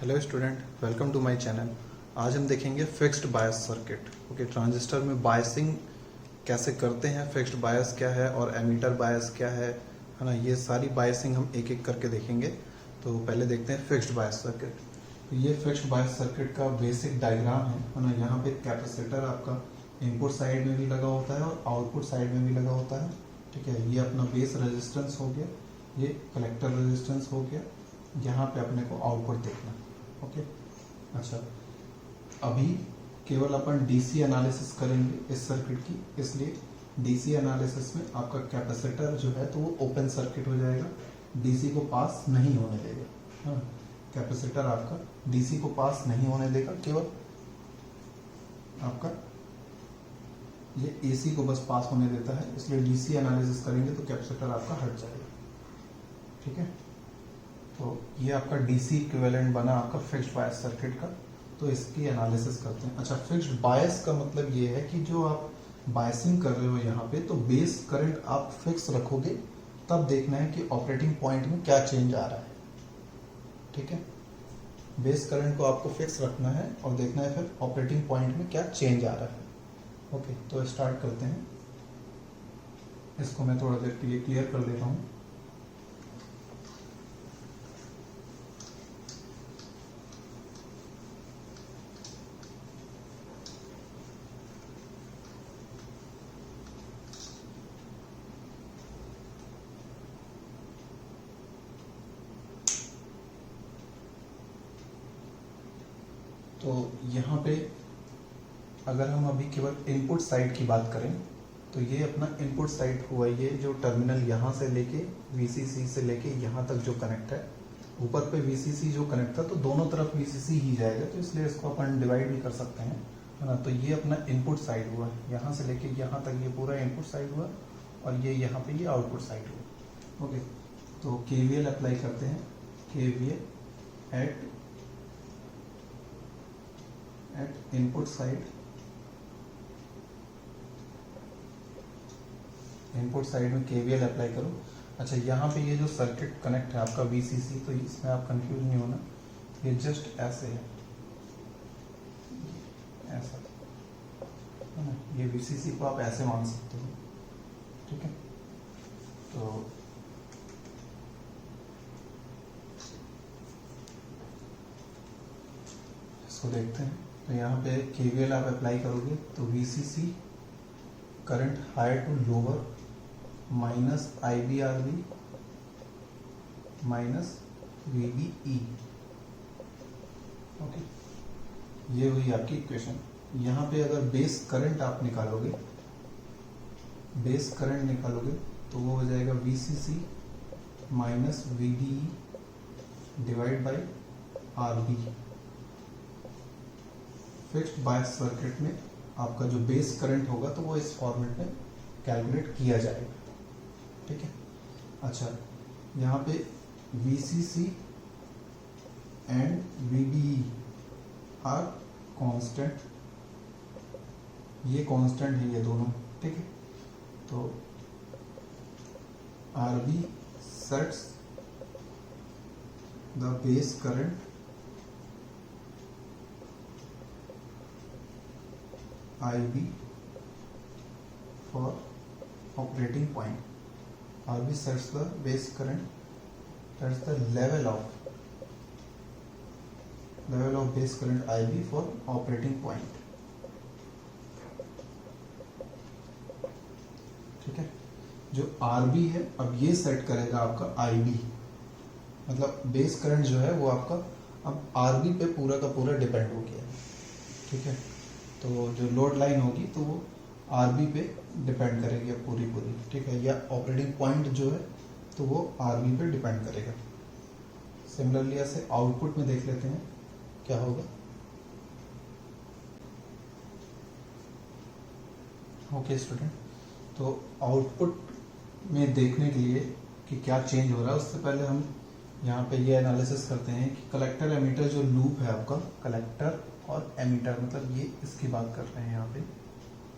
Hello student, welcome to my channel. आज हम देखेंगे fixed bias circuit. Okay, transistor में बायसिंग कैसे करते हैं, फिक्स्ड बायस क्या है और एमीटर बायस क्या है ना, ये सारी बायसिंग हम एक एक करके देखेंगे। तो पहले देखते हैं फिक्स्ड बायस सर्किट। तो ये फिक्स्ड बायस सर्किट का बेसिक डायग्राम है ना। यहाँ पे कैपेसिटर आपका इनपुट साइड में भी लगा होता है और आउटपुट साइड में भी लगा होता है। ठीक है, ये अपना बेस रेजिस्टेंस हो गया, ये कलेक्टर रेजिस्टेंस हो गया। यहाँ पे अपने को आउटपुट देखना है। ओके, अच्छा, अभी केवल अपन डीसी एनालिसिस करेंगे इस सर्किट की, इसलिए डीसी एनालिसिस में आपका कैपेसिटर जो है तो वो ओपन सर्किट हो जाएगा, डीसी को पास नहीं होने देगा। हाँ, कैपेसिटर आपका डीसी को पास नहीं होने देगा, केवल आपका ये एसी को बस पास होने देता है, इसलिए डीसी एनालिसिस करेंगे तो कैपेसिटर आपका हट जाएगा। ठीक है, तो ये आपका डीसी इक्विवेलेंट बना आपका फिक्स्ड बायस सर्किट का। तो इसकी एनालिसिस करते हैं। अच्छा, फिक्स्ड बायस का मतलब ये है कि जो आप बायसिंग कर रहे हो यहाँ पे, तो बेस करंट आप फिक्स रखोगे, तब देखना है कि ऑपरेटिंग पॉइंट में क्या चेंज आ रहा है। ठीक है, बेस करंट को आपको फिक्स रखना है और देखना है फिर ऑपरेटिंग पॉइंट में क्या चेंज आ रहा है। ओके, तो स्टार्ट करते हैं। इसको मैं थोड़ा देर के लिए क्लियर कर देता हूँ। तो यहाँ पे अगर हम अभी केवल इनपुट साइड की बात करें, तो ये अपना इनपुट साइड हुआ, ये जो टर्मिनल यहाँ से लेके VCC से लेके यहाँ तक जो कनेक्ट है, ऊपर पे VCC जो कनेक्ट था तो दोनों तरफ VCC ही जाएगा, तो इसलिए इसको अपन डिवाइड भी कर सकते हैं, है ना। तो ये अपना इनपुट साइड हुआ, यहाँ से लेके यहाँ तक ये पूरा इनपुट साइड हुआ और ये यहाँ पे ये आउटपुट साइड हुआ। ओके, तो KVL अप्लाई करते हैं। KVL at input side, input side में KVL अप्लाई करो। अच्छा, यहाँ पे ये जो सर्किट कनेक्ट है आपका VCC, तो इसमें आप कंफ्यूज नहीं होना, ये जस्ट ऐसे है, ऐसा है ना। ये VCC को आप ऐसे मान सकते हो। ठीक है, तो इसको देखते हैं। तो यहाँ पे KVL आप अप्लाई करोगे तो VCC current higher to lower minus IBRB minus VBE। Okay, ये हुई आपकी इक्वेशन। यहाँ पे अगर बेस करंट आप निकालोगे, बेस करंट निकालोगे तो वो हो जाएगा VCC minus VBE divide by RB। Fixed bias circuit में आपका जो बेस करंट होगा तो वो इस फॉर्मेट में कैलकुलेट किया जाएगा। ठीक है, अच्छा, यहाँ पे VCC and VBE are constant, ये कांस्टेंट है ये दोनों। ठीक है, तो RB sets the base current IB for operating point. RB sets the base current, that's the level of base current IB for operating point. ठीक है, जो RB है अब ये सेट करेगा आपका IB, मतलब बेस करंट जो है वो आपका अब RB पे पूरा का पूरा डिपेंड हो गया है। ठीक है, तो जो लोड लाइन होगी तो वो RB पे डिपेंड करेगी अब पूरी। ठीक है, या ऑपरेटिंग पॉइंट जो है तो वो RB पे डिपेंड करेगा। सिमिलरली ऐसे आउटपुट में देख लेते हैं क्या होगा। ओके स्टूडेंट, तो आउटपुट में देखने के लिए कि क्या चेंज हो रहा है, उससे पहले हम यहाँ पे ये एनालिसिस करते हैं कि कलेक्टर एमीटर जो लूप है आपका, कलेक्टर और एमीटर, मतलब ये इसकी बात कर रहे हैं यहाँ पे,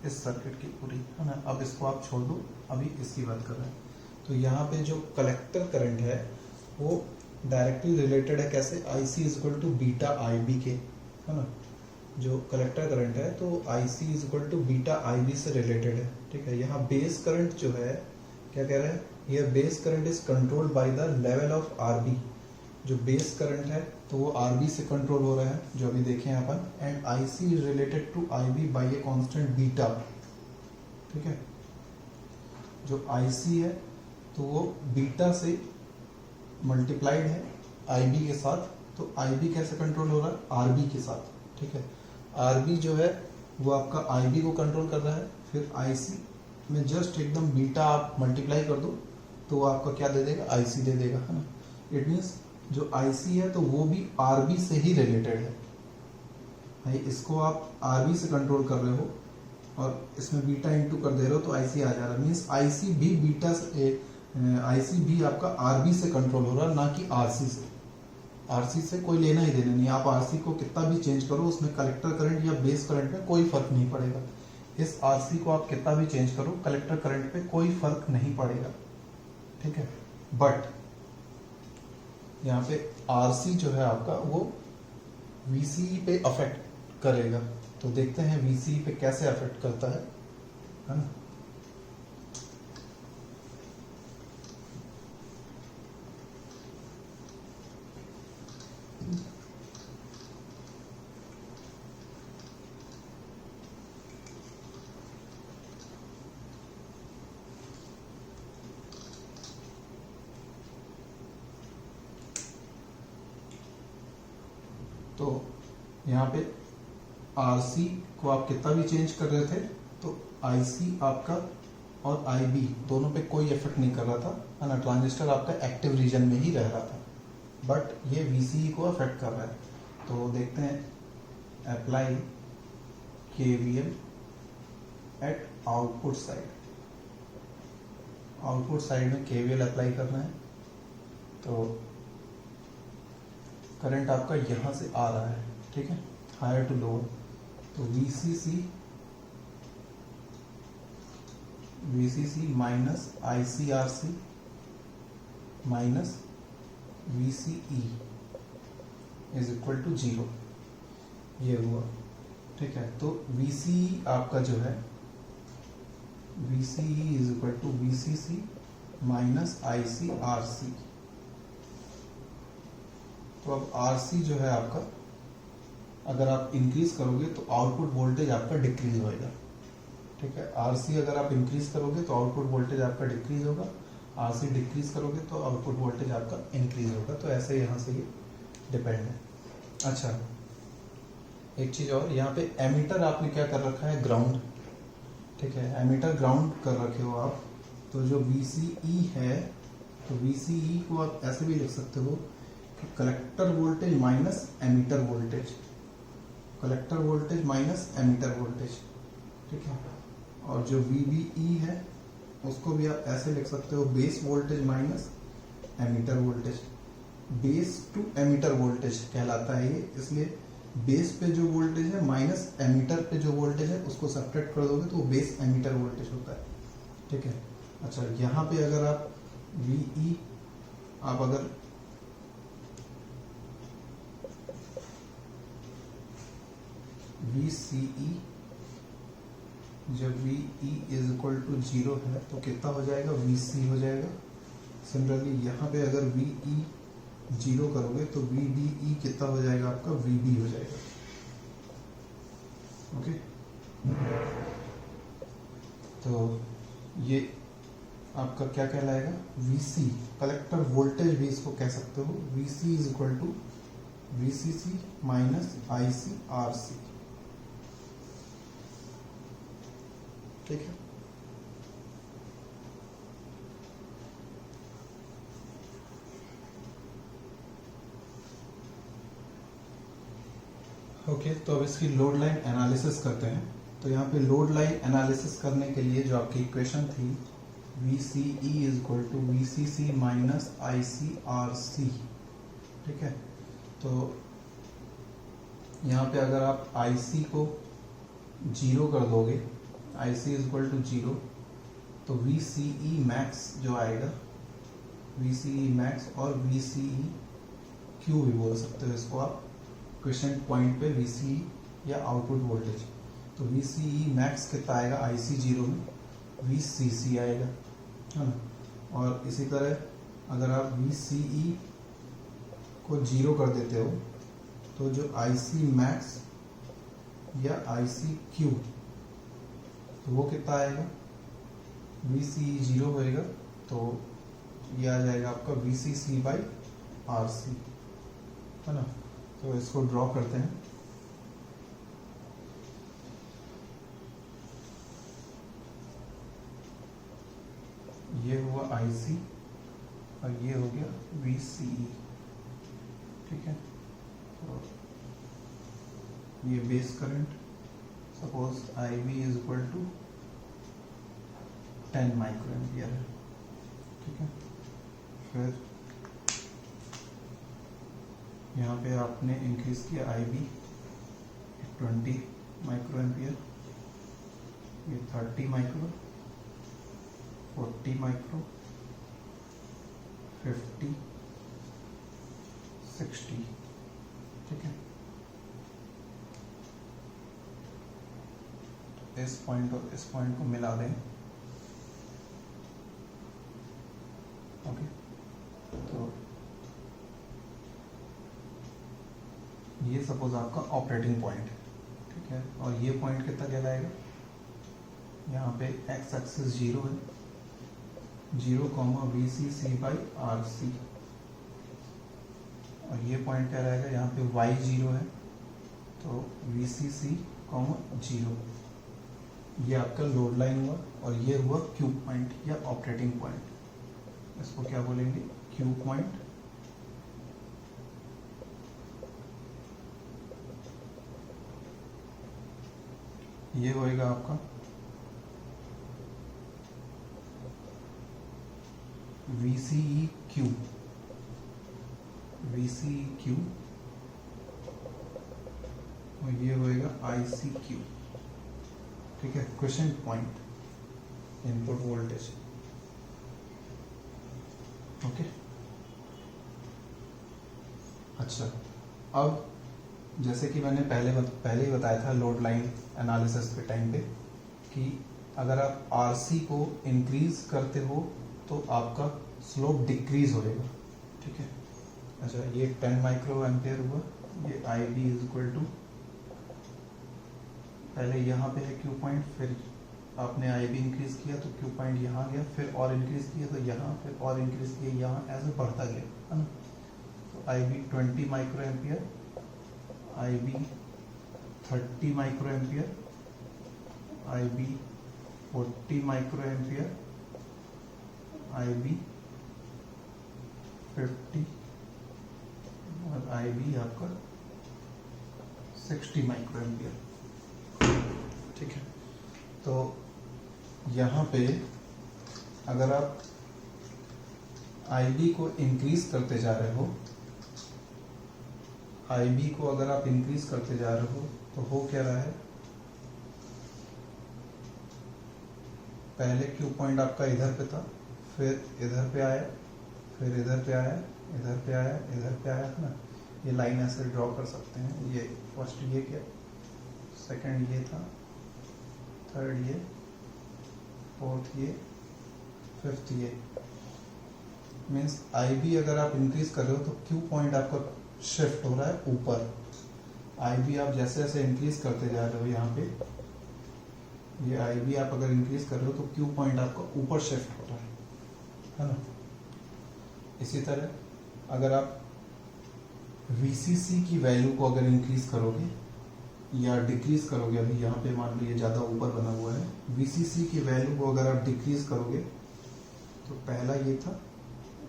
इस सर्किट की पूरी, है ना। अब इसको आप छोड़ दो, अभी इसकी बात कर रहे हैं। तो यहाँ पे जो कलेक्टर करंट है वो डायरेक्टली रिलेटेड है कैसे, I C is equal to beta I B के, है ना, जो कलेक्टर करंट है तो I C is equal to beta I B से रिलेटेड है, ठीक है। यहाँ बेस करंट जो है क्या कह रहा है, यह base current is controlled by the level of R B, जो बेस करंट है तो वो आर बी से कंट्रोल हो रहा है, जो अभी देखे हैं अपन, and I C is related to I B by a constant beta, ठीक है। जो आई सी है तो वो बीटा से मल्टीप्लाइड है आई बी के साथ, तो आई बी कैसे कंट्रोल हो रहा है, आर बी के साथ, ठीक है। आर बी जो है वो आपका आई बी को कंट्रोल कर रहा है, फिर आई सी में जस्ट एकदम बीटा आप मल्टीप्लाई कर दो तो वो आपका क्या दे देगा, आई सी दे देगा, है ना। इट मीन्स जो आई सी है तो वो भी आर बी से ही रिलेटेड है भाई, इसको आप आर बी से कंट्रोल कर रहे हो और इसमें बीटा इंटू कर दे रहे हो तो आई सी आ जा रहा है, मीन्स आई सी भी बीटा से, आई सी भी आपका आर बी से कंट्रोल हो रहा है, ना कि आर सी से। आर सी से कोई लेना ही देना नहीं, आप आर सी को कितना भी चेंज करो उसमें कलेक्टर करंट या बेस करंट में कोई फर्क नहीं पड़ेगा। इस आर सी को आप कितना भी चेंज करो कलेक्टर करंट पे कोई फर्क नहीं पड़ेगा, ठीक है। बट यहाँ पे आर सी जो है आपका वो वीसी पे अफेक्ट करेगा, तो देखते हैं वीसी पे कैसे अफेक्ट करता है ना। तो यहाँ पे आर सी को आप कितना भी चेंज कर रहे थे तो आई सी आपका और आई बी दोनों पे कोई इफेक्ट नहीं कर रहा था, है ना, ट्रांजिस्टर आपका एक्टिव रीजन में ही रह रहा था, बट ये वीसी को अफेक्ट कर रहा है। तो देखते हैं, apply KVL at output side, output side में केवीएल अप्लाई करना है, तो करंट आपका यहाँ से आ रहा है, ठीक है, हायर टू लोअर, तो VCC minus ICRC minus VCE is equal to 0, ये हुआ, ठीक है। तो वीसीई आपका जो है VCE is equal to VCC minus ICRC, तो अब आरसी जो है आपका अगर आप इंक्रीज करोगे तो आउटपुट वोल्टेज आपका डिक्रीज होएगा, ठीक है। आरसी अगर आप इंक्रीज करोगे तो आउटपुट वोल्टेज आपका डिक्रीज होगा, आरसी डिक्रीज करोगे तो आउटपुट वोल्टेज आपका इंक्रीज होगा, तो ऐसे यहाँ से ये डिपेंड है। अच्छा, एक चीज और, यहाँ पे एमीटर आपने क्या कर रखा है, ग्राउंड, ठीक है, एमीटर ग्राउंड कर रखे हो आप, तो जो VCE है तो VCE को आप ऐसे भी लिख सकते हो कि collector voltage minus emitter voltage, collector voltage minus emitter voltage, ठीक है। और जो VBE है उसको भी आप ऐसे लिख सकते हो, base voltage minus emitter voltage, base to emitter voltage कहलाता है ये, इसलिए बेस पे जो वोल्टेज है माइनस एमीटर पे जो वोल्टेज है उसको सब्ट्रैक्ट कर दोगे तो वो बेस एमीटर वोल्टेज होता है, ठीक है। अच्छा, यहाँ पे अगर आप VE आप अगर VCE जब VE इज इक्वल टू 0 है तो कितना हो जाएगा, VC हो जाएगा। सिमिलरली यहाँ पे अगर VE 0 करोगे तो VBE कितना हो जाएगा आपका, VB हो जाएगा, ओके। तो ये आपका क्या कहलाएगा, VC, कलेक्टर वोल्टेज भी इसको कह सकते हो, VC is equal to VCC minus ICRC, ठीक है। ओके, तो अब इसकी लोड लाइन एनालिसिस करते हैं। तो यहाँ पे लोड लाइन एनालिसिस करने के लिए जो आपकी इक्वेशन थी VCE is equal to VCC minus ICRC, ठीक है। तो यहाँ पे अगर आप IC को 0 कर दोगे, IC इज इक्वल टू 0, तो VCE मैक्स जो आएगा, VCE मैक्स और VCE क्यू भी बोल सकते हो इसको आप, क्वेश्चन पॉइंट पे VCE या आउटपुट वोल्टेज। तो VCE मैक्स कितना आएगा IC0 में, VCC आएगा, है ना। और इसी तरह अगर आप VCE को 0 कर देते हो तो जो IC मैक्स या ICQ तो वो कितना आएगा, VCE 0 होएगा तो ये आ जाएगा आपका VCC/RC, है ना। तो इसको ड्रॉ करते हैं। ये हुआ IC और ये हो गया VCE, ठीक है। तो ये base current suppose IB is equal to 10 micro ampere है, ठीक है। फिर यहाँ पे आपने इंक्रीज किया IB 20 माइक्रो एम्पियर, ये 30 माइक्रो, 40 माइक्रो, 50, 60, ठीक है। इस पॉइंट और इस पॉइंट को मिला दें, ओके। तो ये सपोज आपका ऑपरेटिंग पॉइंट है, ठीक है। और ये पॉइंट कितना कहलाएगा, यहाँ पे एक्स एक्सिस 0 है, 0, VCC/RC। और ये पॉइंट क्या रहेगा, यहाँ पे y 0 है तो VCC, 0। ये आपका लोड लाइन हुआ और ये हुआ क्यू पॉइंट या ऑपरेटिंग पॉइंट। इसको क्या बोलेंगे, क्यू पॉइंट। ये होएगा आपका VCEQ, VCEQ और ये होएगा ICQ, ठीक है। Question point, input voltage, okay. अच्छा, अब जैसे कि मैंने पहले ही बताया था लोड लाइन एनालिसिस के टाइम पे कि अगर आप RC को इंक्रीज करते हो तो आपका स्लोप डिक्रीज होएगा, ठीक है। अच्छा, ये 10 माइक्रो एम्पियर हुआ, ये IB इज इक्वल टू, पहले यहाँ पे है क्यू पॉइंट, फिर आपने IB इंक्रीज किया तो क्यू पॉइंट यहाँ गया, फिर और इंक्रीज किया तो यहाँ, फिर और इंक्रीज किया यहाँ, ऐसे बढ़ता गया, है ना। तो IB 20 micro ampere, IB 30 micro ampere, IB 40 micro ampere, IB 50 और IB आपका 60 माइक्रो एम्पियर, ठीक है। तो यहाँ पे अगर आप IB को इंक्रीज करते जा रहे हो, IB को अगर आप इंक्रीज करते जा रहे हो तो हो क्या रहा है, पहले क्यू पॉइंट आपका इधर पे था, फिर इधर पे आया, फिर इधर पे आया, इधर पे आया, इधर पे आया, है ना। ये लाइन ऐसे ड्रॉ कर सकते हैं। ये फर्स्ट ये क्या, सेकंड ये था, थर्ड ये, फोर्थ ये, फिफ्थ ये। मीन्स IB अगर आप इंक्रीज कर रहे हो तो क्यू पॉइंट आपका शिफ्ट हो रहा है ऊपर। IB आप जैसे जैसे इंक्रीज करते जा रहे हो, यहाँ पे ये IB आप अगर इंक्रीज कर रहे हो तो क्यू पॉइंट आपका ऊपर शिफ्ट हो रहा है ना। इसी तरह अगर आप VCC की वैल्यू को अगर इंक्रीज करोगे या डिक्रीज करोगे, अभी यहाँ पे मान लो ये ज़्यादा ऊपर बना हुआ है, VCC की वैल्यू को अगर आप डिक्रीज करोगे तो पहला ये था,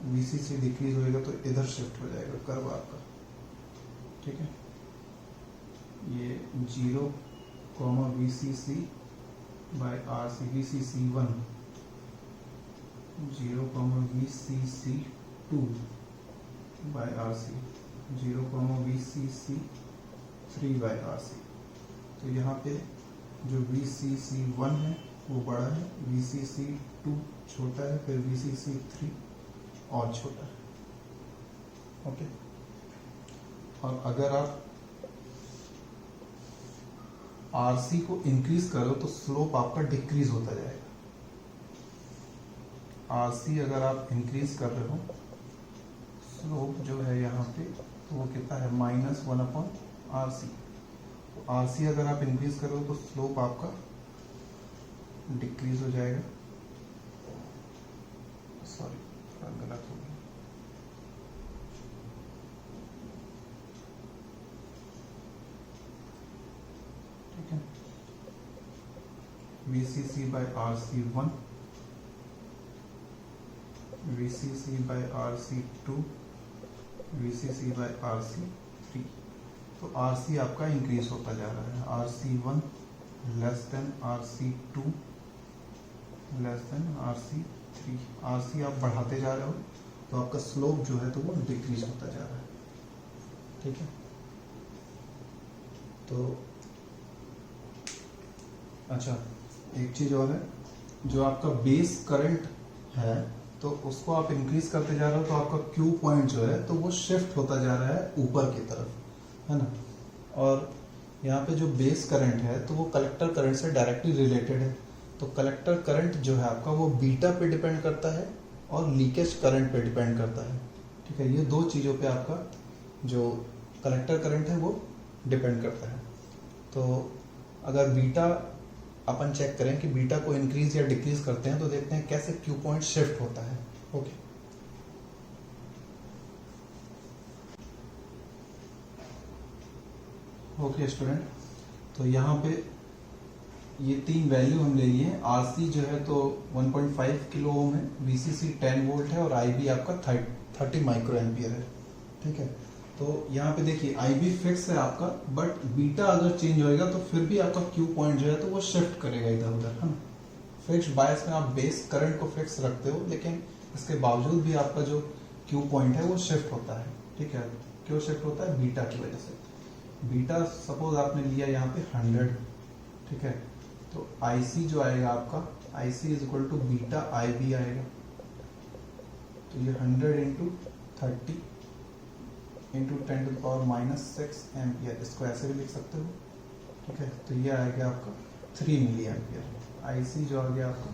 VCC डिक्रीज होएगा तो इधर शिफ्ट हो जाएगा कर्व आपका, ठीक है। ये 0, VCC/RC, VCC1, 0, VCC2/RC, 0, VCC3/RC। तो यहाँ पे जो VCC1 है वो बड़ा है, VCC2 छोटा है, फिर VCC3 और छोटा है, ओके। और अगर आप आरसी को इंक्रीज करो तो स्लोप आपका डिक्रीज होता जाएगा। आरसी अगर आप इंक्रीज कर रहे हो, स्लोप जो है यहाँ पे तो वो कितना है -1/RC। आरसी अगर आप इंक्रीज करो तो स्लोप आपका डिक्रीज हो जाएगा। सॉरी, थोड़ा गलत हो गया। ठीक है, VCC by RC1, VCC by RC2, VCC by RC3। तो RC आपका इंक्रीज होता जा रहा है। RC1 less than RC2 less than RC3। RC आप बढ़ाते जा रहे हो तो आपका स्लोप जो है तो वो डिक्रीज होता जा रहा है। ठीक है, तो अच्छा एक चीज और है, जो आपका बेस करंट है तो उसको आप इंक्रीज करते जा रहे हो तो आपका क्यू पॉइंट जो है तो वो शिफ्ट होता जा रहा है ऊपर की तरफ, है ना। और यहाँ पे जो बेस करंट है तो वो कलेक्टर करंट से डायरेक्टली रिलेटेड है। तो कलेक्टर करंट जो है आपका वो बीटा पे डिपेंड करता है और लीकेज करंट पे डिपेंड करता है। ठीक है, ये दो चीज़ों पे आपका जो कलेक्टर करंट है वो डिपेंड करता है। तो अगर बीटा अपन चेक करें कि बीटा को इंक्रीज या डिक्रीज करते हैं तो देखते हैं कैसे क्यू पॉइंट शिफ्ट होता है। ओके स्टूडेंट, तो यहाँ पे ये तीन वैल्यू हम ले लिए हैं। आरसी जो है तो 1.5 किलो ओम है, वीसीसी 10 वोल्ट है और आईबी आपका 30 माइक्रो एम्पियर है। ठीक है, तो यहाँ पे देखिए आईबी फिक्स है आपका, बट बीटा अगर चेंज होएगा तो फिर भी आपका क्यू पॉइंट जो है तो वो शिफ्ट करेगा इधर उधर, है ना। फिक्स्ड बायस में आप बेस करंट को फिक्स रखते हो, लेकिन इसके बावजूद भी आपका जो क्यू पॉइंट है वो शिफ्ट होता है। ठीक है, क्यों शिफ्ट होता है? बीटा की वजह से। बीटा सपोज आपने लिया यहाँ पे 100, ठीक है, तो आईसी जो आएगा आपका, IC is equal to beta IB आएगा। तो ये 100 इंटू 30 इंटू 10⁻⁻6 एम्पियर, इसको ऐसे भी लिख सकते हो। ठीक है, तो ये आएगा आपका 3 मिली एम्पियर। आईसी जो आ गया आपका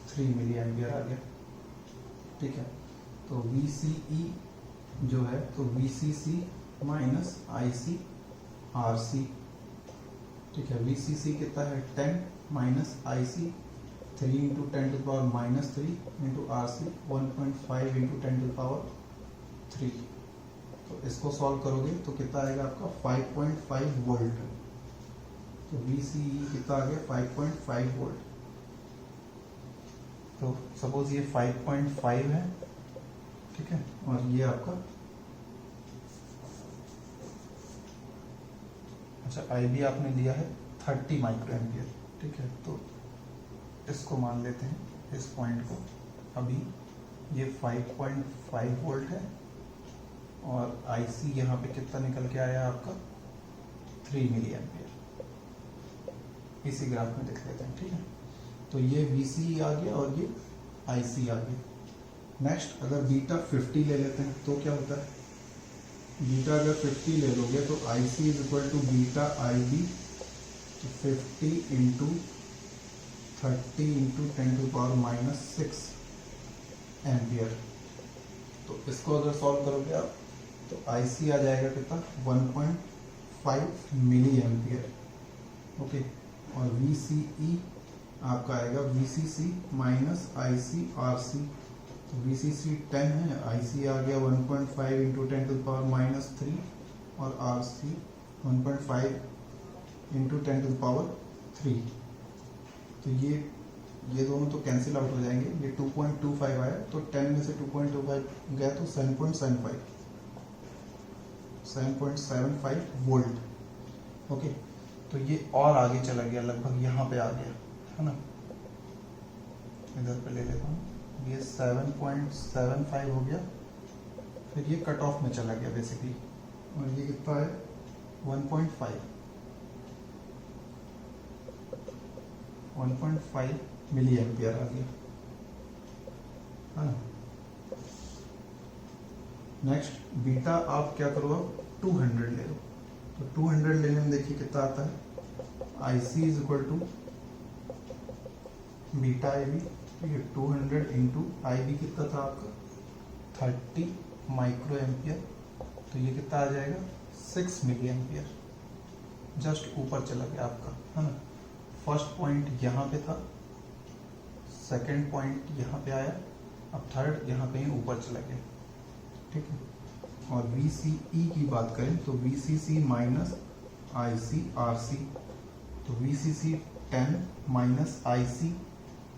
3 मिली एम्पियर आ गया। ठीक है, तो VCE जो है तो VCC माइनस आईसी आरसी। ठीक है, VCC कितना है 10 minus IC 3 into 10⁻³ into RC 1.5 into 10⁻3। तो इसको सॉल्व करोगे तो कितना आएगा आपका 5.5 वोल्ट। तो VCE कितना आ गया 5.5 वोल्ट। तो सपोज ये 5.5 है, ठीक है, और ये आपका अच्छा IB आपने लिया है 30 माइक्रो एम्पियर। ठीक है, तो इसको मान लेते हैं इस पॉइंट को। अभी ये 5.5 वोल्ट है और IC यहाँ पे कितना निकल के आया आपका 3 मिली एम्पियर। इसी ग्राफ में देख लेते हैं। ठीक है, तो ये VCE आ गया और ये IC आ गया। नेक्स्ट अगर बीटा 50 ले लेते हैं तो क्या होता है? बीटा अगर 50 ले लोगे तो IC is equal to beta IB, तो 50 इंटू 30 इंटू 10⁻⁻6 एम्पियर। तो इसको अगर सॉल्व करोगे आप तो IC आ जाएगा कितना 1.5 मिली एम्पियर। ओके, और VCE आपका आएगा VCC माइनस IC RC। तो VCC 10 है, IC आ गया 1.5 इंटू 10⁻⁻3 और RC 1.5 इंटू 10⁻3। तो ये दोनों तो कैंसिल आउट हो जाएंगे। ये 2.25 आया तो 10 में से 2.25 गया तो 7.75 वोल्ट। ओके, तो ये और आगे चला गया, लगभग यहाँ पे आ गया, है ना। इधर पे ले लेता हूँ, ये 7.75 हो गया, फिर ये कट ऑफ में चला गया बेसिकली, और ये कितना है 1.5 मिली एम्पियर आ गया, है ना। नेक्स्ट बीटा आप क्या करो, 200 ले लो, तो 200 लेने में देखिए कितना आता है, IC is equal to beta IB, ठीक है, 200 इंटू IB कितना था आपका 30 माइक्रो एम्पियर, तो ये कितना आ जाएगा 6 मिली एम्पियर, जस्ट ऊपर चला गया आपका, है ना। फर्स्ट पॉइंट यहाँ पे था, सेकंड पॉइंट यहाँ पे आया, अब थर्ड यहाँ पे ही ऊपर चला गया, ठीक है। और VCE की बात करें तो VCC माइनस ICRC, तो VCC 10 माइनस IC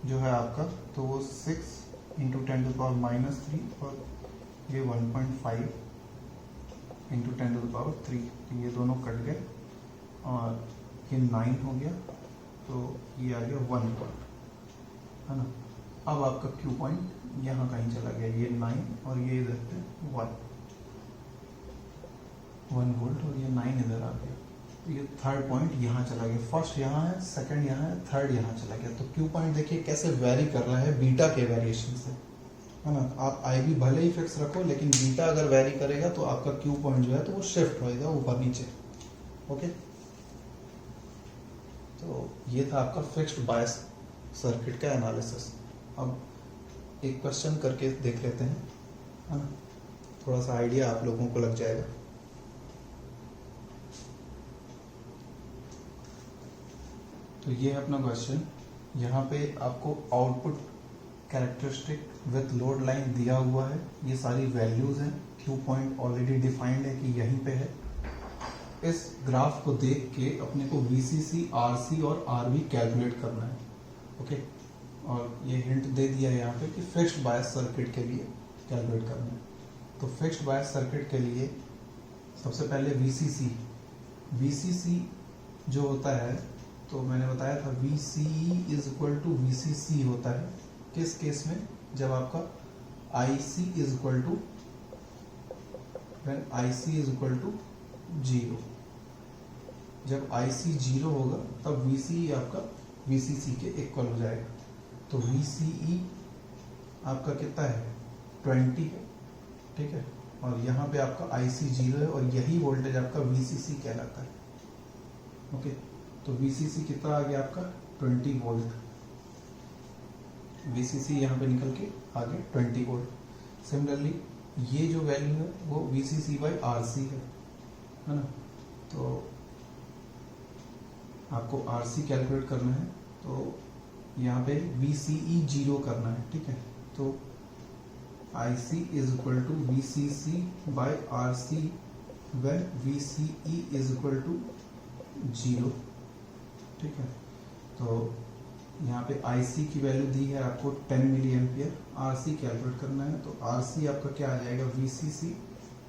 जो है आपका, तो वो 6 इंटू 10 टू पावर माइनस 3, और ये 1.5 इंटू 10 टू पावर 3, तो ये दोनों कट गए और ये 9 हो गया, तो ये आ गया 1 वोल्ट, है ना। अब आपका Q पॉइंट यहाँ कहीं चला गया, ये 9 और ये इधर पे 1 वोल्ट, और ये 9 इधर आ गया, तो ये थर्ड पॉइंट यहाँ चला गया, फर्स्ट यहाँ है, सेकंड यहाँ है, थर्ड यहाँ चला गया। तो Q पॉइंट देखिए कैसे वेरी कर रहा है बीटा के वेरिएशन से, है ना। आप IB भले ही फिक्स रखो, लेकिन बीटा अगर वेरी करेगा तो आपका Q पॉइंट जो है तो वो शिफ्ट होएगा ऊपर नीचे, ओके। तो ये था आपका फिक्स्ड बायस सर्किट का एनालिसिस। अब एक क्वेश्चन करके देख लेते हैं, है ना, थोड़ा सा आइडिया आप लोगों को लग जाएगा। तो ये है अपना क्वेश्चन, यहाँ पे आपको output characteristic with load line दिया हुआ है, ये सारी वैल्यूज हैं, Q पॉइंट ऑलरेडी डिफाइंड है कि यहीं पे है। इस ग्राफ को देख के अपने को VCC, RC और RB कैलकुलेट करना है, ओके। और ये हिंट दे दिया है यहाँ पे कि फिक्स्ड बायस सर्किट के लिए कैलकुलेट करना है। तो फिक्स्ड बायस सर्किट के लिए सबसे पहले VCC जो होता है, तो मैंने बताया था VCE is equal to VCC होता है किस केस में, जब आपका IC is equal to IC is equal to 0, जब IC 0 होगा तब VCE आपका VCC के इक्वल हो जाएगा। तो VCE आपका कितना है 20 है, ठीक है, और यहाँ पे आपका IC 0 है, और यही वोल्टेज आपका VCC कहलाता है, ओके। तो VCC कितना आ गया आपका 20 वोल्ट, VCC यहाँ पे निकल के आ गया 20 वोल्ट। सिमिलरली ये जो वैल्यू है वो VCC बाई RC है ना। तो आपको RC कैलकुलेट करना है, तो यहाँ पे VCE 0 करना है, ठीक है। तो IC is equal to VCC by RC when VCE is equal to 0, ठीक है। तो यहाँ पे IC की वैल्यू दी है आपको 10 मिली एम्पियर, RC कैलकुलेट करना है, तो RC आपका क्या आ जाएगा VCC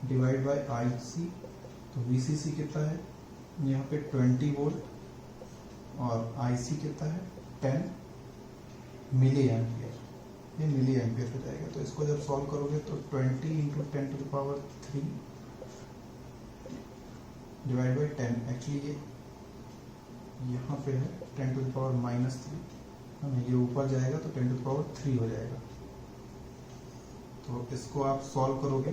डिवाइड बाय IC, तो VCC कितना है यहाँ पे 20 वोल्ट, और IC कितना है 10 मिली एम्पियर, ये मिली एम्पियर हो जाएगा। तो इसको जब सॉल्व करोगे तो 20 into 10 to the power 3 divide by 10, actually ये यहाँ पे है 10 टू द पावर माइनस 3, ये ऊपर जाएगा तो 10 टू द पावर 3 हो जाएगा। तो इसको आप सॉल्व करोगे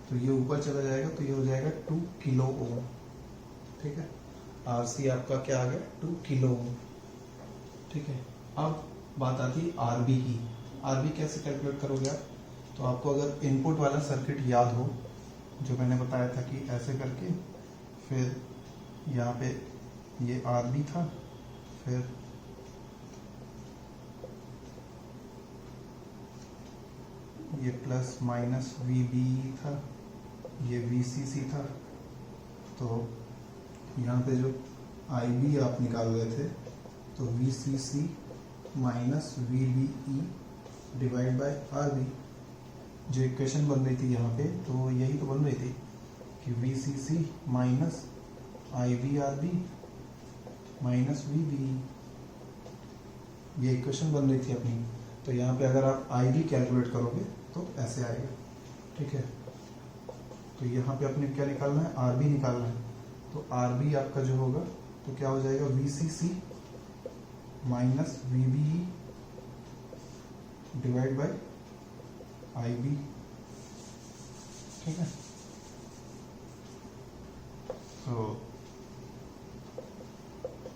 तो ये ऊपर चला जाएगा, तो ये हो जाएगा 2 किलो ओम, ठीक है। RC आपका क्या आ गया 2 किलो ओम, ठीक है। अब बात आती है RB की। RB कैसे कैलकुलेट करोगे आप, तो आपको अगर इनपुट वाला सर्किट याद हो, जो मैंने बताया था कि ऐसे करके फिर यहाँ पे ये RB था, फिर ये प्लस माइनस VB था, ये VCC था, तो यहाँ पे जो IB आप निकाल रहे थे, तो VCC minus VBE divide bye RB, जो इक्वेशन बन रही थी यहाँ पे, तो यही तो बन रही थी कि VCC minus IBRB minus VBE, ये इक्वेशन बन रही थी अपनी। तो यहाँ पे अगर आप IB कैलकुलेट करोगे तो ऐसे आएगा, ठीक है। तो यहाँ पे अपने क्या निकालना है, RB निकालना है, तो RB आपका जो होगा तो क्या हो जाएगा VCC minus VBE divide by IB, ठीक है। तो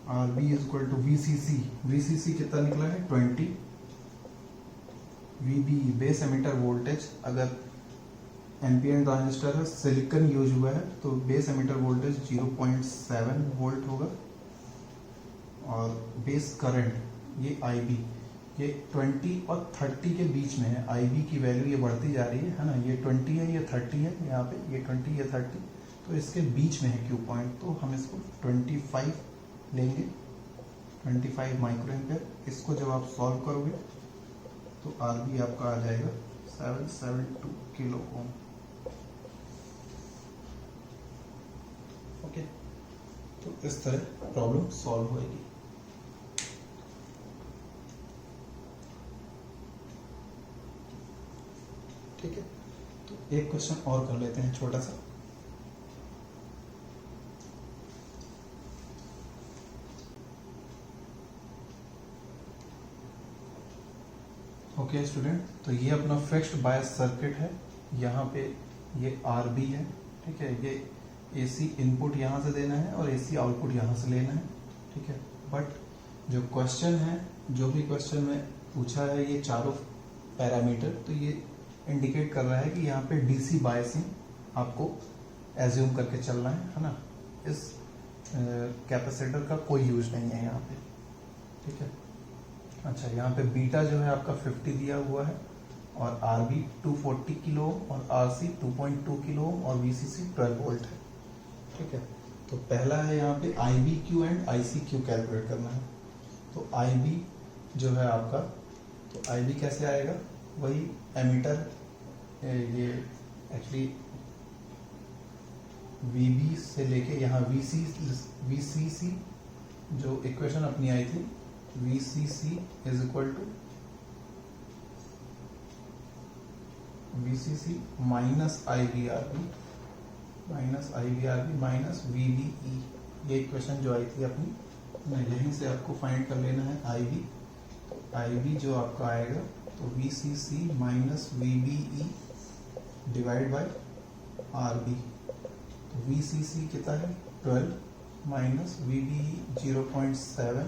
R B is equal to VCC, VCC कितना निकला है 20, वीबी बेस एमिटर वोल्टेज, अगर एनपीएन ट्रांजिस्टर है, सिलिकॉन यूज हुआ है, तो बेस एमिटर वोल्टेज 0.7 वोल्ट होगा। और बेस करंट ये आईबी, ये 20 और 30 के बीच में है, आईबी की वैल्यू ये बढ़ती जा रही है ना, ये 20 है, ये 30 है, यहाँ पे ये 20 ये 30, तो इसके बीच में है क्यू पॉइंट, तो हम इसको 25 लेंगे, 25 माइक्रो एम्पियर। इसको जब आप सॉल्व करोगे तो आरबी आपका आ जाएगा 772 किलो ओम। ओके, तो इस तरह प्रॉब्लम सॉल्व होएगी। ठीक है, तो एक क्वेश्चन और कर लेते हैं छोटा सा। ओके स्टूडेंट, तो ये अपना फिक्स्ड बायस सर्किट है, यहाँ पे ये आरबी है। ठीक है, ये एसी इनपुट यहाँ से देना है और एसी आउटपुट यहाँ से लेना है। ठीक है, बट जो क्वेश्चन है, जो भी क्वेश्चन में पूछा है, ये चारों पैरामीटर, तो ये इंडिकेट कर रहा है कि यहाँ पे डीसी बायसिंग आपको एज्यूम करके चलना है ना। इस कैपेसिटर का कोई यूज नहीं है यहाँ पे। ठीक है, अच्छा, यहाँ पे बीटा जो है आपका 50 दिया हुआ है, और आरबी 240 किलो और आरसी 2.2 किलो और वीसीसी 12 वोल्ट है। ठीक है, तो पहला है यहाँ पे IB Q and IC Q calculate करना है। तो आईबी जो है आपका, तो आईबी कैसे आएगा, वही एमीटर, ये एक्चुअली वीबी से लेके यहाँ वीसीसी जो इक्वेशन अपनी आई थी, VCC is equal to VCC minus IB RB minus VBE, ये इक्वेशन जो आई थी अपनी, यहीं से आपको फाइंड कर लेना है आईबी। आईबी जो आपका आएगा, तो VCC minus VBE divide by RB. तो वीसीसी कितना है 12 माइनस वीबीई 0.7।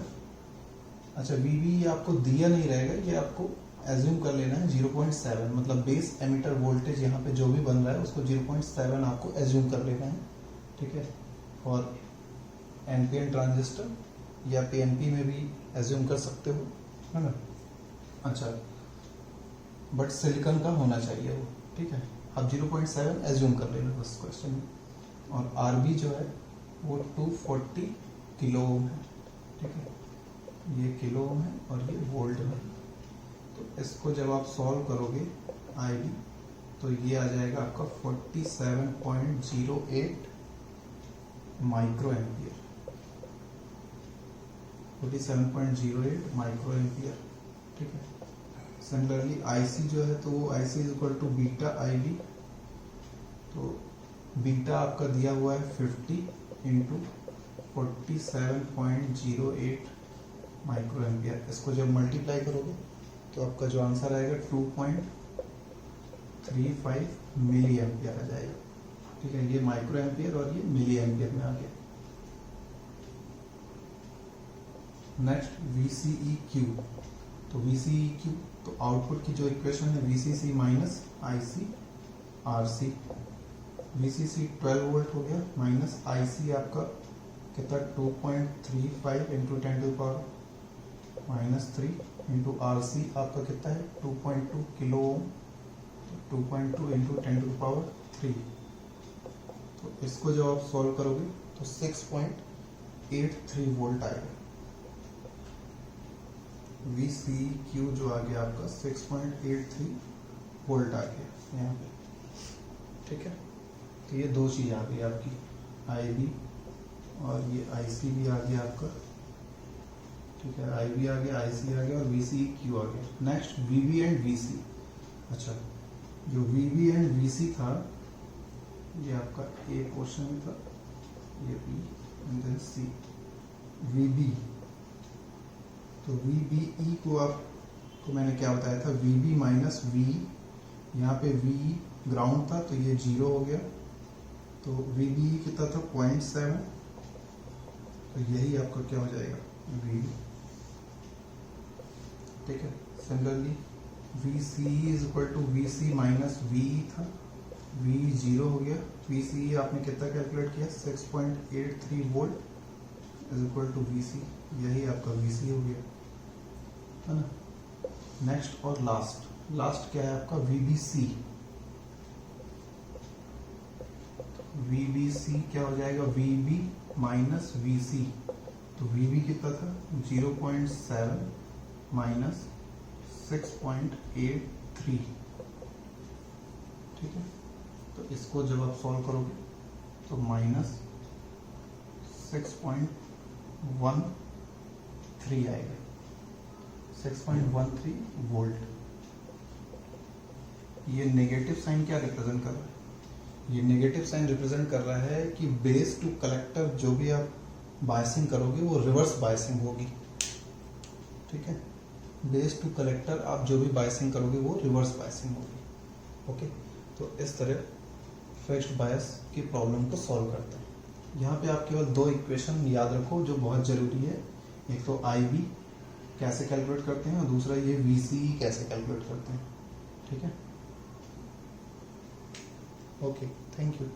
अच्छा, वीबीई आपको दिया नहीं रहेगा, ये आपको एज्यूम कर लेना है 0.7, मतलब बेस एमिटर वोल्टेज यहाँ पे जो भी बन रहा है उसको 0.7 आपको एज्यूम कर लेना है। ठीक है, और एनपीएन ट्रांजिस्टर या पीएनपी में भी एज्यूम कर सकते हो, है ना। अच्छा, बट सिलिकॉन का होना चाहिए वो। ठीक है, अब 0.7 एज्यूम कर लेना बस क्वेश्चन में। और आरबी जो है वो 240 किलो ओम है। ठीक है, ये किलो ओम है और ये वोल्ट में। तो इसको जब आप सॉल्व करोगे आईबी, तो ये आ जाएगा आपका 47.08 माइक्रो एम्पियर, 47.08 माइक्रो एम्पियर। ठीक है, सिमिलरली आईसी जो है, तो वो IC is equal to beta IB. तो बीटा आपका दिया हुआ है 50 इंटू 47.08 माइक्रो एम्पियर। इसको जब मल्टीप्लाई करोगे तो आपका जो आंसर आएगा 2.35 मिली एम्पियर आ जाएगा। ठीक है, ये माइक्रो एम्पियर और ये मिली एम्पियर में आ गया। नेक्स्ट वीसीई क्यू, तो वीसीई क्यू, तो आउटपुट की जो इक्वेशन है VCC minus IC RC. VCC 12 volt हो गया, माइनस आईसी आपका कितना 2.35 into 10 to power -3 into RC आपका कितना है 2.2 kilo ohm, 2.2 into 10 to power 3। तो इसको जब आप सॉल्व करोगे तो 6.83 वोल्ट आएगा। VCQ जो आ गया आपका 6.83 वोल्ट आ गया यहाँ पे। ठीक है, तो ये दो चीज आ गई आपकी, आईबी और ये आईसी भी आ गया आपका। ठीक है, आईबी आ गया, आईसी आ गया और VCQ आ गया। Next VB and VC। अच्छा, जो VB एंड VC था, ये आपका ए क्वेश्चन में था, ये B and then C। VB, तो VBE को आपको मैंने क्या बताया था, VB माइनस V, यहाँ पे V ग्राउंड था तो ये 0 हो गया, तो VB कितना था 0.7, तो यही आपका क्या हो जाएगा VB। ठीक है, similarly VCE is equal to VC minus VE था, VE 0 हो गया। VCE आपने कितना कैलकुलेट किया 6.83 volt is equal to VC, यही आपका VC हो गया, है ना। नेक्स्ट और लास्ट क्या है आपका VBC। VBC क्या हो जाएगा VB माइनस VC, तो VB कितना था 0.7 माइनस 6.83। ठीक है, तो इसको जब आप सॉल्व करोगे तो माइनस 6.13 आएगा, 6.13 वोल्ट। ये नेगेटिव साइन क्या रिप्रेजेंट कर रहा है, ये नेगेटिव साइन रिप्रेजेंट कर रहा है कि बेस टू कलेक्टर जो भी आप बायसिंग करोगे वो रिवर्स बायसिंग होगी। ठीक है, बेस टू कलेक्टर आप जो भी बायसिंग करोगे वो रिवर्स बायसिंग होगी। ओके, तो इस तरह फिक्स्ड बायस की प्रॉब्लम को सॉल्व करते हैं। यहाँ पे आप केवल 2 इक्वेशन याद रखो जो बहुत जरूरी है, एक तो IB कैसे कैलकुलेट करते हैं और दूसरा ये VCE कैसे कैलकुलेट करते हैं। ठीक है, ओके, थैंक यू।